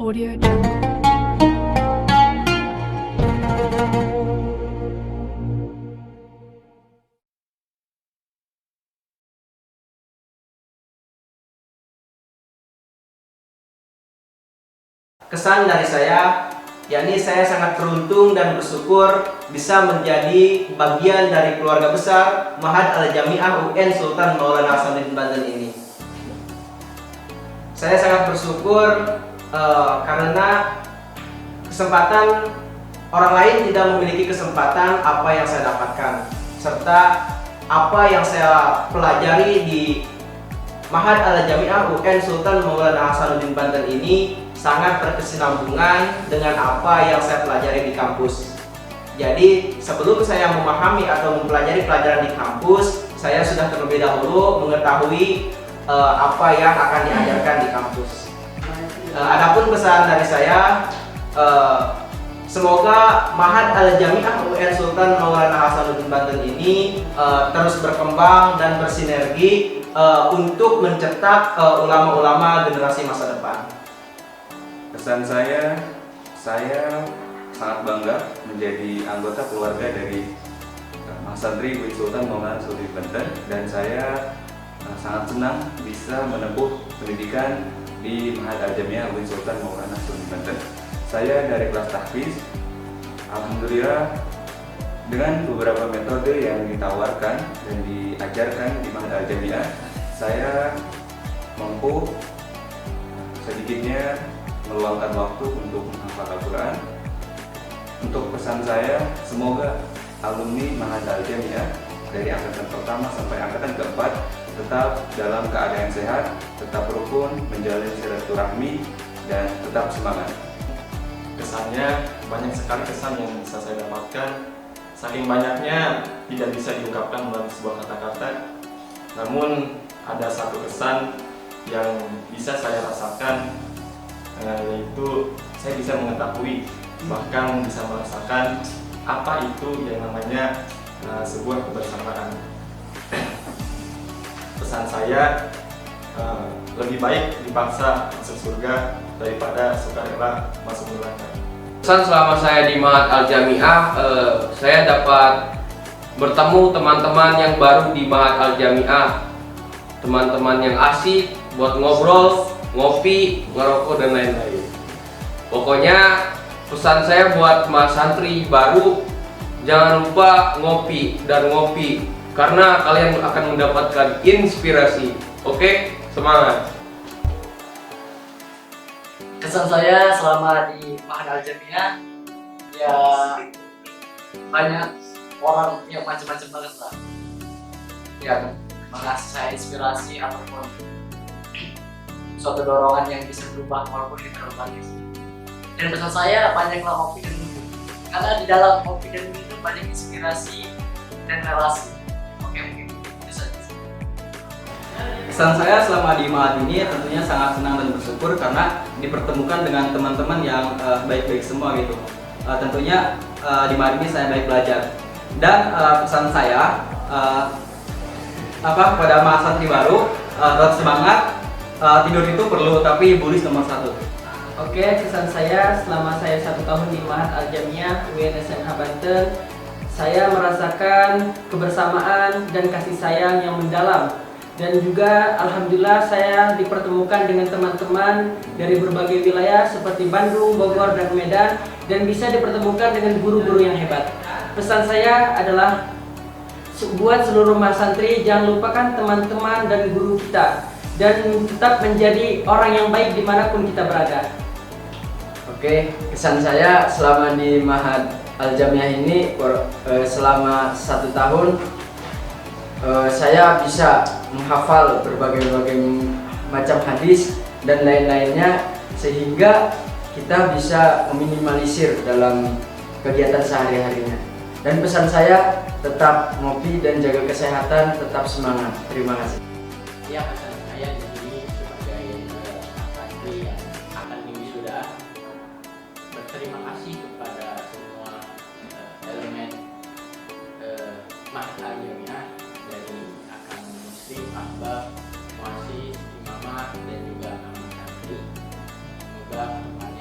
Audio Jungle. Kesan dari saya, yakni saya sangat beruntung dan bersyukur bisa menjadi bagian dari keluarga besar Ma'had Al-Jami'ah UN Sultan Maulana Hasanuddin Banten ini. Saya sangat bersyukur karena kesempatan orang lain tidak memiliki kesempatan apa yang saya dapatkan, serta apa yang saya pelajari di Ma'had Al-Jami'ah UN Sultan Maulana Hasanuddin Banten ini sangat berkesinambungan dengan apa yang saya pelajari di kampus. Jadi sebelum saya memahami atau mempelajari pelajaran di kampus, saya sudah terlebih dahulu mengetahui apa yang akan diajarkan di kampus. Adapun pesan dari saya, semoga Ma'had Al-Jami'ah UN Sultan Maulana Hasanuddin Banten ini terus berkembang dan bersinergi untuk mencetak ulama-ulama generasi masa depan. Pesan saya sangat bangga menjadi anggota keluarga dari Santri UN Sultan Maulana Hasanuddin Banten, dan saya sangat senang bisa menempuh pendidikan di Ma'had Al-Jami'ah UN Sultan Maulana Hasanuddin Banten. Saya dari kelas tahfiz, alhamdulillah dengan beberapa metode yang ditawarkan dan diajarkan di Ma'had Al-Jami'ah, saya mampu sedikitnya meluangkan waktu untuk menghafal Al-Quran. Untuk pesan saya, semoga alumni Ma'had Al-Jami'ah dari angkatan pertama sampai angkatan keempat tetap dalam keadaan sehat, tetap rukun, menjalin silaturahmi, dan tetap semangat. Kesannya banyak sekali kesan yang bisa saya dapatkan. Saking banyaknya tidak bisa diungkapkan melalui sebuah kata-kata. Namun ada satu kesan yang bisa saya rasakan, yaitu saya bisa mengetahui, bahkan bisa merasakan apa itu yang namanya sebuah kebersamaan. Pesan saya, lebih baik dipaksa masuk surga daripada sukarela masuk neraka. Pesan selama saya di Ma'had Al-Jami'ah, saya dapat bertemu teman-teman yang baru di Ma'had Al-Jami'ah, teman-teman yang asik buat ngobrol, ngopi, ngerokok, dan lain-lain. Pokoknya pesan saya buat mas santri baru, jangan lupa ngopi dan ngopi, karena kalian akan mendapatkan inspirasi. Oke, semangat. Kesan saya selama di Ma'had Al-Jami'ah, ya banyak orang yang macam-macam banget lah yang mengasih saya inspirasi ataupun suatu dorongan yang bisa berubah walaupun di terlalu banyak. Dan pesan saya, banyaklah ngopi dan minum, karena di dalam ngopi dan minum itu banyak inspirasi dan relasi. Oke, mungkin itu saja. Pesan saya selama di Ma'had ini tentunya sangat senang dan bersyukur karena dipertemukan dengan teman-teman yang baik-baik semua gitu. Tentunya di Ma'had ini saya baik belajar. Dan pesan saya kepada mas santri baru, tetap semangat. Tidur itu perlu, tapi bulis nomor 1. Oke, kesan saya selama saya 1 tahun di Ma'had Al-Jami'ah UN SMH Banten, saya merasakan kebersamaan dan kasih sayang yang mendalam. Dan juga alhamdulillah saya dipertemukan dengan teman-teman dari berbagai wilayah seperti Bandung, Bogor, dan Medan, dan bisa dipertemukan dengan guru-guru yang hebat. Pesan saya adalah buat seluruh mas santri, jangan lupakan teman-teman dan guru kita, dan tetap menjadi orang yang baik dimanapun kita berada. Oke, kesan saya selama di Ma'had Al-Jami'ah ini selama 1 tahun, saya bisa menghafal berbagai macam hadis dan lain-lainnya, sehingga kita bisa meminimalisir dalam kegiatan sehari-harinya. Dan pesan saya, tetap ngopi dan jaga kesehatan, tetap semangat. Terima kasih. Ya, pesan saya jadi sebagai santri yang akan wisuda, berterima kasih kepada semua elemen Ma'had Al-Jami'ah, dari akang muslim, ahbab, muassis, imamah, dan juga anak santri. Semoga kedepannya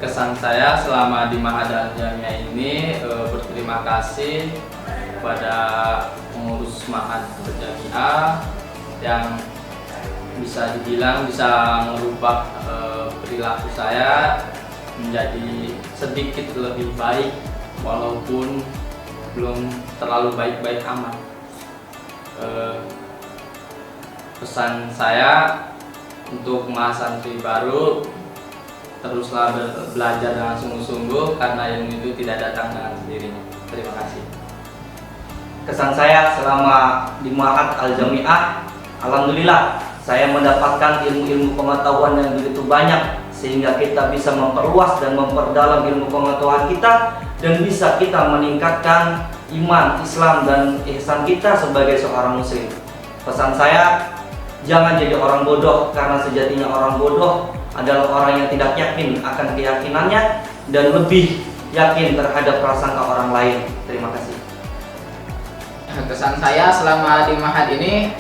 Kesan saya selama di Ma'had Al-Jami'ah ini berterima kasih kepada pengurus Ma'had Al-Jami'ah yang bisa dibilang bisa merubah perilaku saya menjadi sedikit lebih baik walaupun belum terlalu baik-baik amat. Pesan saya untuk mahasantri baru, teruslah belajar dengan sungguh-sungguh karena ilmu itu tidak datang dengan sendirinya. Terima kasih. Kesan saya selama di Ma'had Al-Jami'ah, alhamdulillah saya mendapatkan ilmu-ilmu pengetahuan yang begitu banyak sehingga kita bisa memperluas dan memperdalam ilmu pengetahuan kita dan bisa kita meningkatkan iman, Islam dan ihsan kita sebagai seorang muslim. Pesan saya, jangan jadi orang bodoh karena sejatinya orang bodoh adalah orang yang tidak yakin akan keyakinannya dan lebih yakin terhadap prasangka orang lain. Terima kasih. Kesan saya selama di Ma'had ini,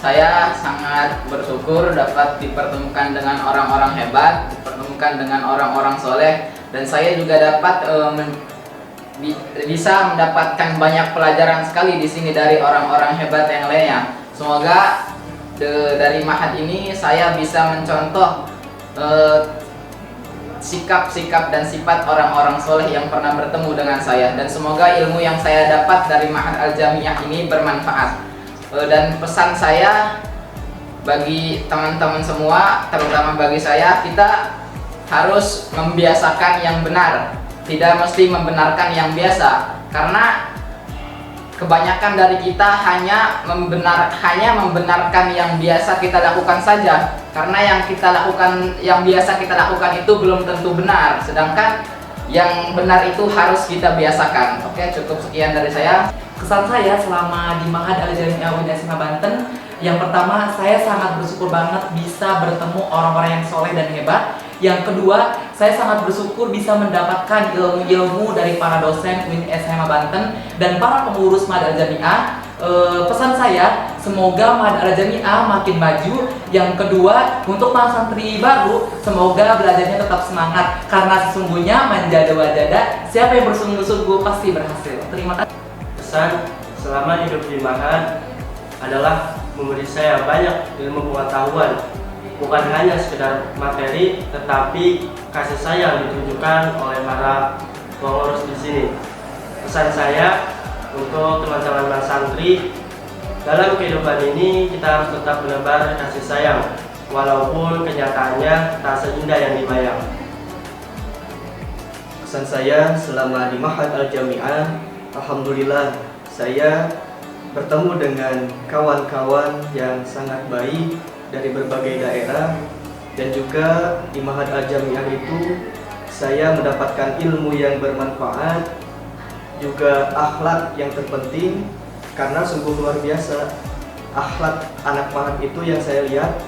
saya sangat bersyukur dapat dipertemukan dengan orang-orang hebat, dipertemukan dengan orang-orang soleh, dan saya juga dapat bisa mendapatkan banyak pelajaran sekali di sini dari orang-orang hebat yang lainnya. Semoga dari Ma'had ini saya bisa mencontoh sikap-sikap dan sifat orang-orang soleh yang pernah bertemu dengan saya, dan semoga ilmu yang saya dapat dari Ma'had Al-Jami'ah ini bermanfaat. Dan pesan saya bagi teman-teman semua, terutama bagi saya, kita harus membiasakan yang benar, tidak mesti membenarkan yang biasa, karena kebanyakan dari kita hanya membenarkan yang biasa kita lakukan saja, karena yang biasa kita lakukan itu belum tentu benar, sedangkan yang benar itu harus kita biasakan. Oke, cukup sekian dari saya. Kesan saya selama di Ma'had Al-Jami'ah UIN Banten, yang pertama, saya sangat bersyukur banget bisa bertemu orang-orang yang soleh dan hebat. Yang kedua, saya sangat bersyukur bisa mendapatkan ilmu-ilmu dari para dosen UIN Banten dan para pengurus Ma'had Al-Jami'ah. Pesan saya, semoga Ma'had Al-Jami'ah makin maju. Yang kedua, untuk para santri baru, semoga belajarnya tetap semangat, karena sesungguhnya manjada wajada, siapa yang bersungguh-sungguh pasti berhasil. Terima kasih. Pesan selama hidup di Ma'had adalah memberi saya banyak ilmu pengetahuan, bukan hanya sekedar materi, tetapi kasih sayang ditunjukkan oleh para pengurus di sini. Pesan saya untuk teman-teman santri, dalam kehidupan ini kita harus tetap menebar kasih sayang, walaupun kenyataannya tak seindah yang dibayang. Pesan saya selama di Ma'had Al-Jami'ah, alhamdulillah saya bertemu dengan kawan-kawan yang sangat baik dari berbagai daerah, dan juga di Ma'had Al-Jami'ah itu saya mendapatkan ilmu yang bermanfaat, juga akhlak yang terpenting, karena sungguh luar biasa akhlak anak Ma'had itu yang saya lihat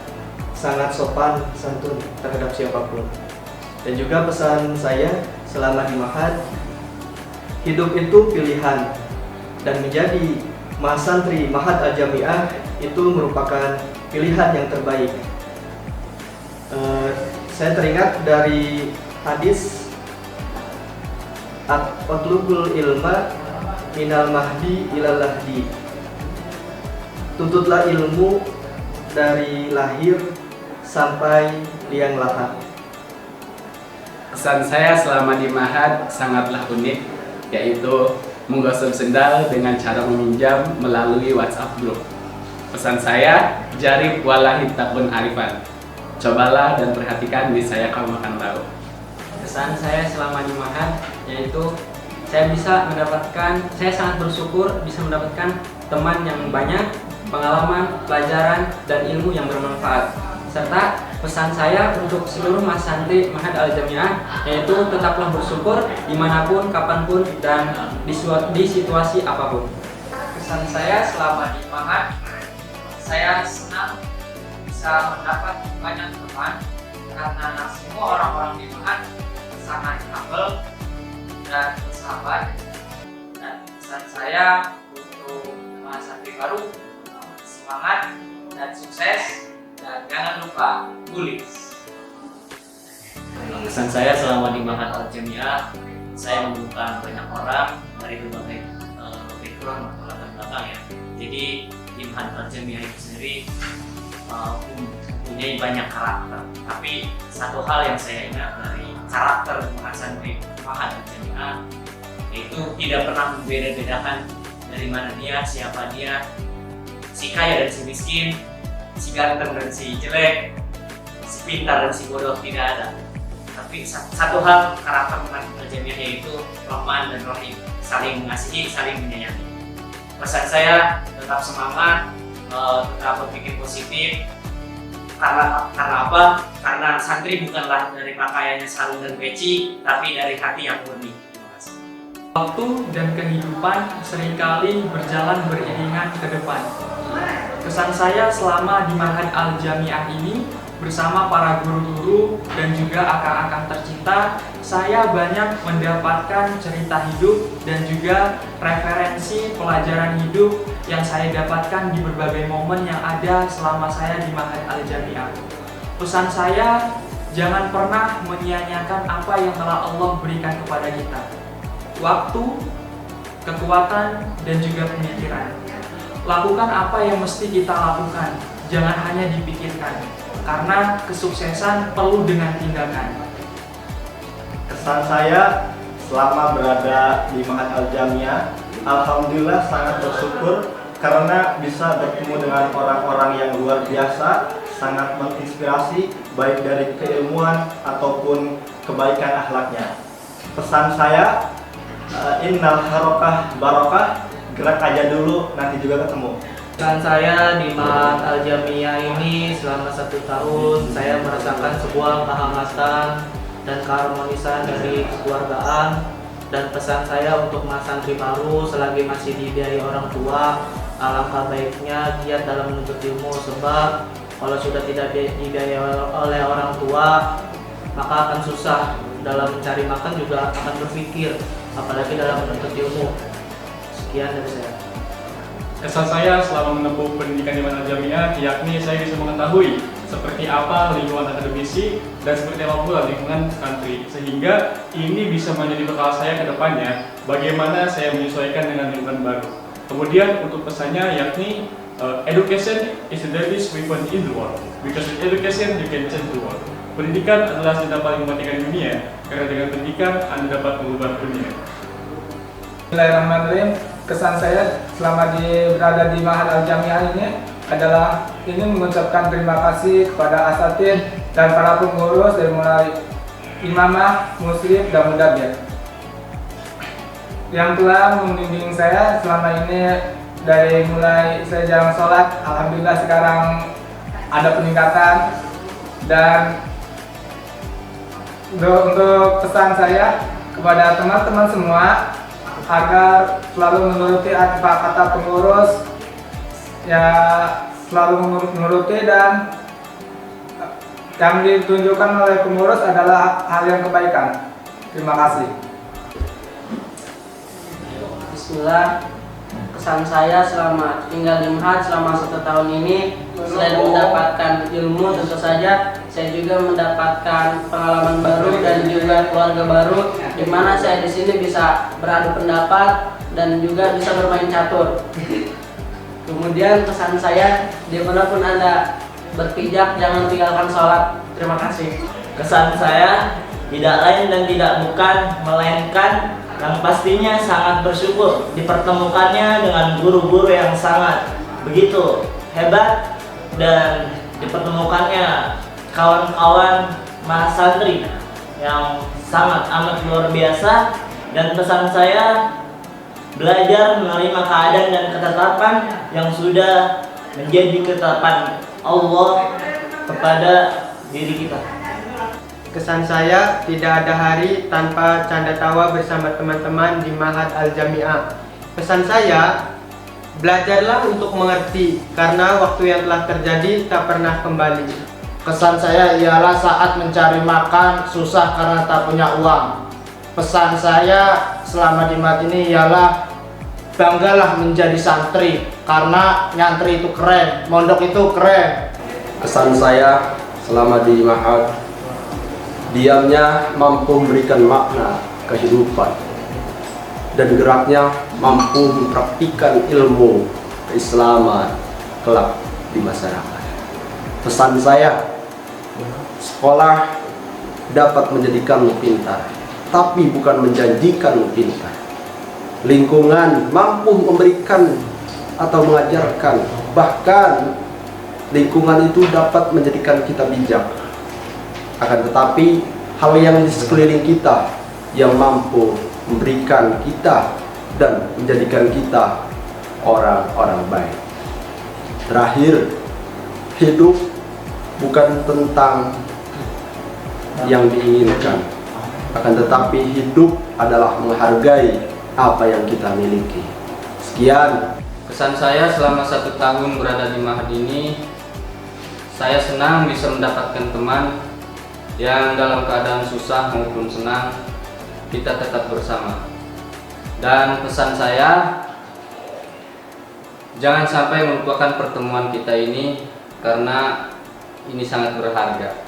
sangat sopan santun terhadap siapapun. Dan juga pesan saya selama di Ma'had, hidup itu pilihan, dan menjadi mahasantri Ma'had Al-Jami'ah itu merupakan pilihan yang terbaik. Saya teringat dari hadis Atlubul ilma minal mahdi ilal lahdi, tuntutlah ilmu dari lahir sampai liang lahat. Pesan saya selama di Ma'had sangatlah unik, yaitu menggosok sendal dengan cara meminjam melalui WhatsApp group. Pesan saya, jarib walahi takun arifan. Cobalah dan perhatikan, niscaya kamu akan tahu. Kesan saya selama di Ma'had yaitu saya sangat bersyukur bisa mendapatkan teman yang banyak, pengalaman, pelajaran, dan ilmu yang bermanfaat. Serta pesan saya untuk seluruh mahasantri Ma'had Al-Jami'ah yaitu tetaplah bersyukur dimanapun, kapanpun, dan di situasi apapun. Kesan saya selama di Ma'had, saya senang bisa mendapat banyak teman, karena semua orang-orang di Ma'had sangat humble dan bersahabat. Dan pesan saya untuk mahasantri baru, semangat dan sukses, dan jangan lupa bullies. Kesan saya selama di Ma'had Al-Jami'ah, saya menemukan banyak orang dari berbagai background atau latar belakang ya. Jadi di Ma'had Al-Jami'ah itu sendiri mempunyai banyak karakter. Tapi satu hal yang saya ingat dari karakter santri Ma'had Al-Jami'ah, yaitu tidak pernah membeda-bedakan dari mana dia, siapa dia, si kaya dan si miskin, si ganteng dan si jelek, si pintar dan si bodoh, tidak ada. Tapi satu hal karakter Ma'had Al-Jami'ah yaitu Rahman dan Rahim, saling mengasihi, saling menyayangi. Pesan saya tetap semangat, tetap berpikir positif. Karena apa? Karena santri bukanlah dari pakaiannya sarung dan peci, tapi dari hati yang murni. Terima kasih. Waktu dan kehidupan seringkali berjalan beriringan ke depan. Kesan saya selama di Ma'had Al-Jami'ah ini bersama para guru-guru dan juga akang-akang tercinta, saya banyak mendapatkan cerita hidup dan juga referensi pelajaran hidup yang saya dapatkan di berbagai momen yang ada selama saya di Ma'had Al-Jami'ah. Pesan saya, jangan pernah menyia-nyiakan apa yang telah Allah berikan kepada kita. Waktu, kekuatan, dan juga pemikiran. Lakukan apa yang mesti kita lakukan, jangan hanya dipikirkan. Karena kesuksesan perlu dengan tindakan. Kesan saya selama berada di Ma'had Al-Jami'ah, alhamdulillah sangat bersyukur karena bisa bertemu dengan orang-orang yang luar biasa, sangat menginspirasi baik dari keilmuan ataupun kebaikan akhlaknya. Pesan saya, innal harokah barokah, gerak aja dulu nanti juga ketemu. Dan saya di Ma'had Al-Jami'ah ini selama 1 tahun, saya merasakan sebuah kehangatan dan keharmonisan dari kekeluargaan. Dan pesan saya untuk mas santri baru selagi masih dibiayai orang tua, alangkah baiknya giat dalam menuntut ilmu, sebab kalau sudah tidak dibiayai oleh orang tua, maka akan susah dalam mencari makan, juga akan berpikir, apalagi dalam menuntut ilmu. Sekian dari saya. Kesan saya selama menempuh pendidikan di Ma'had Al-Jami'ah, yakni saya bisa mengetahui seperti apa lingkungan akademisi dan seperti apa pula lingkungan santri, sehingga ini bisa menjadi bekal saya ke depannya bagaimana saya menyesuaikan dengan lingkungan baru. Kemudian untuk pesannya yakni education is the deadliest weapon in the world, because with education you can change the world. Pendidikan adalah senjata paling mematikan dunia, karena dengan pendidikan Anda dapat mengubah dunia. Bismillahirrahmanirrahim. Kesan saya selama berada di Ma'had Al-Jami'ah ini adalah ingin mengucapkan terima kasih kepada asatidz dan para pengurus dari mulai imamah, musyrif, dan mudabbir yang telah membimbing saya selama ini. Dari mulai saya jarang sholat, alhamdulillah sekarang ada peningkatan. Dan untuk pesan saya kepada teman-teman semua agar selalu menuruti apa kata pengurus, ya selalu menuruti, dan yang ditunjukkan oleh pengurus adalah hal yang kebaikan. Terima kasih. Bismillah. Kesan saya selama tinggal di Ma'had selama 1 tahun ini, selain mendapatkan ilmu, tentu saja saya juga mendapatkan pengalaman baru dan juga keluarga baru, di mana saya di sini bisa beradu pendapat dan juga bisa bermain catur. Kemudian pesan saya, dimanapun Anda berpijak, jangan tinggalkan sholat. Terima kasih. Kesan saya tidak lain dan tidak bukan melainkan yang pastinya sangat bersyukur dipertemukannya dengan guru-guru yang sangat begitu hebat, dan dipertemukannya kawan-kawan mas santri yang sangat amat luar biasa. Dan pesan saya, belajar menerima keadaan dan ketetapan yang sudah menjadi ketetapan Allah kepada diri kita. Kesan saya, tidak ada hari tanpa canda tawa bersama teman-teman di Ma'had Al-Jami'ah. Pesan saya, belajarlah untuk mengerti, karena waktu yang telah terjadi tak pernah kembali. Kesan saya ialah saat mencari makan susah karena tak punya uang. Pesan saya selama di Ma'had ini ialah banggalah menjadi santri, karena nyantri itu keren, mondok itu keren. Kesan saya selama di Ma'had Diamnya mampu memberikan makna kehidupan, dan geraknya mampu mempraktikkan ilmu keislaman kelak di masyarakat. Pesan saya, sekolah dapat menjadikanmu pintar, tapi bukan menjanjikanmu pintar. Lingkungan mampu memberikan atau mengajarkan, bahkan lingkungan itu dapat menjadikan kita bijak. Akan tetapi hal yang di sekeliling kita yang mampu memberikan kita dan menjadikan kita orang-orang baik. Terakhir, hidup bukan tentang yang diinginkan, akan tetapi hidup adalah menghargai apa yang kita miliki. Sekian. Pesan saya selama 1 tahun berada di Ma'had ini, saya senang bisa mendapatkan teman yang dalam keadaan susah maupun senang kita tetap bersama. Dan pesan saya, jangan sampai melupakan pertemuan kita ini karena ini sangat berharga.